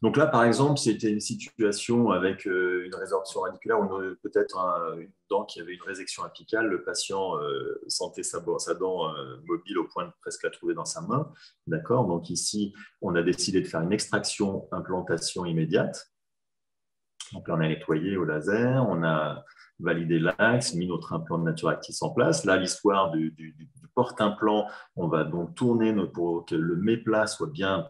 Donc là, par exemple, c'était une situation avec une résorption radiculaire ou peut-être une dent qui avait une résection apicale. Le patient sentait sa dent mobile au point de presque la trouver dans sa main. D'accord. Donc ici, on a décidé de faire une extraction implantation immédiate. Donc là, on a nettoyé au laser, on a validé l'axe, mis notre implant de Naturactis en place. Là, l'histoire du porte-implant, on va donc tourner pour que le méplat soit bien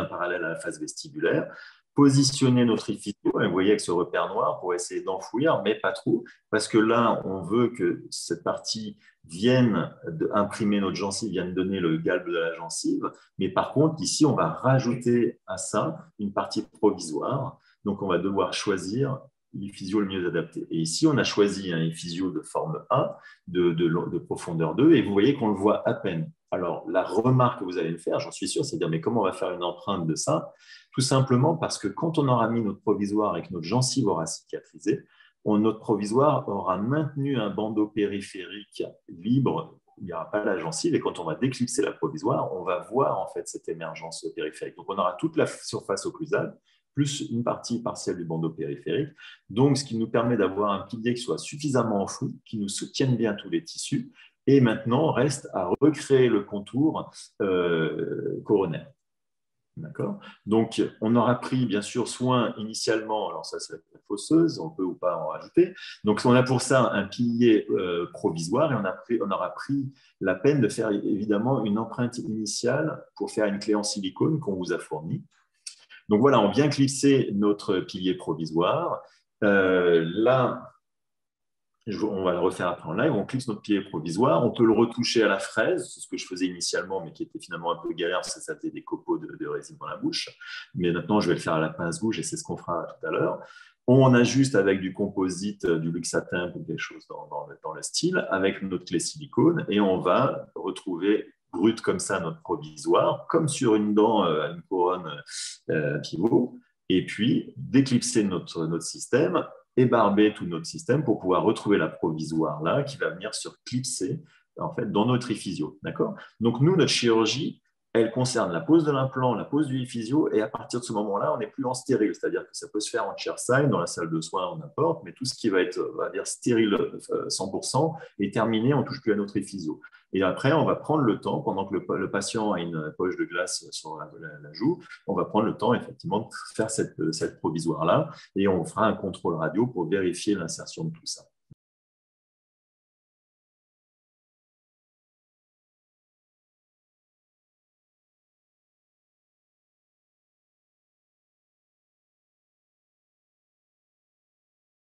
parallèle à la face vestibulaire, positionner notre iphysio, et vous voyez avec ce repère noir pour essayer d'enfouir, mais pas trop, parce que là, on veut que cette partie vienne imprimer notre gencive, vienne donner le galbe de la gencive, mais par contre, ici, on va rajouter à ça une partie provisoire. Donc, on va devoir choisir l'physio le mieux adapté. Et ici, on a choisi un physio de forme A, de profondeur 2, et vous voyez qu'on le voit à peine. Alors, la remarque que vous allez me faire, j'en suis sûr, c'est de dire, mais comment on va faire une empreinte de ça? Tout simplement parce que quand on aura mis notre provisoire et que notre gencive aura cicatrisé, notre provisoire aura maintenu un bandeau périphérique libre, il n'y aura pas la gencive, et quand on va déclipser la provisoire, on va voir en fait cette émergence périphérique. Donc, on aura toute la surface occlusale, plus une partie partielle du bandeau périphérique. Donc, ce qui nous permet d'avoir un pilier qui soit suffisamment enfoui, qui nous soutienne bien tous les tissus. Et maintenant, reste à recréer le contour coronaire. D'accord. Donc, on aura pris, bien sûr, soin initialement, alors ça, c'est la fosseuse, on peut ou pas en rajouter. Donc, on a pour ça un pilier provisoire et on aura pris la peine de faire évidemment une empreinte initiale pour faire une clé en silicone qu'on vous a fournie. Donc voilà, on vient clipser notre pilier provisoire. Là, on va le refaire après en live. On clipse notre pilier provisoire. On peut le retoucher à la fraise, c'est ce que je faisais initialement, mais qui était finalement un peu galère parce que ça faisait des copeaux de résine dans la bouche. Mais maintenant, je vais le faire à la pince-gouge et c'est ce qu'on fera tout à l'heure. On ajuste avec du composite, du luxatin ou quelque chose dans le style, avec notre clé silicone et on va retrouver brut comme ça notre provisoire, comme sur une dent à une couronne pivot, et puis déclipser notre système, ébarber tout notre système pour pouvoir retrouver la provisoire là qui va venir se clipser en fait dans notre iphysio. D'accord. Donc nous, notre chirurgie, elle concerne la pose de l'implant, la pose du physio, et à partir de ce moment-là, on n'est plus en stérile, c'est-à-dire que ça peut se faire en chairside, dans la salle de soins, n'importe, mais tout ce qui va être, on va dire, stérile 100% est terminé, on ne touche plus à notre physio. Et après, on va prendre le temps, pendant que le patient a une poche de glace sur la joue, on va prendre le temps effectivement de faire cette provisoire-là, et on fera un contrôle radio pour vérifier l'insertion de tout ça.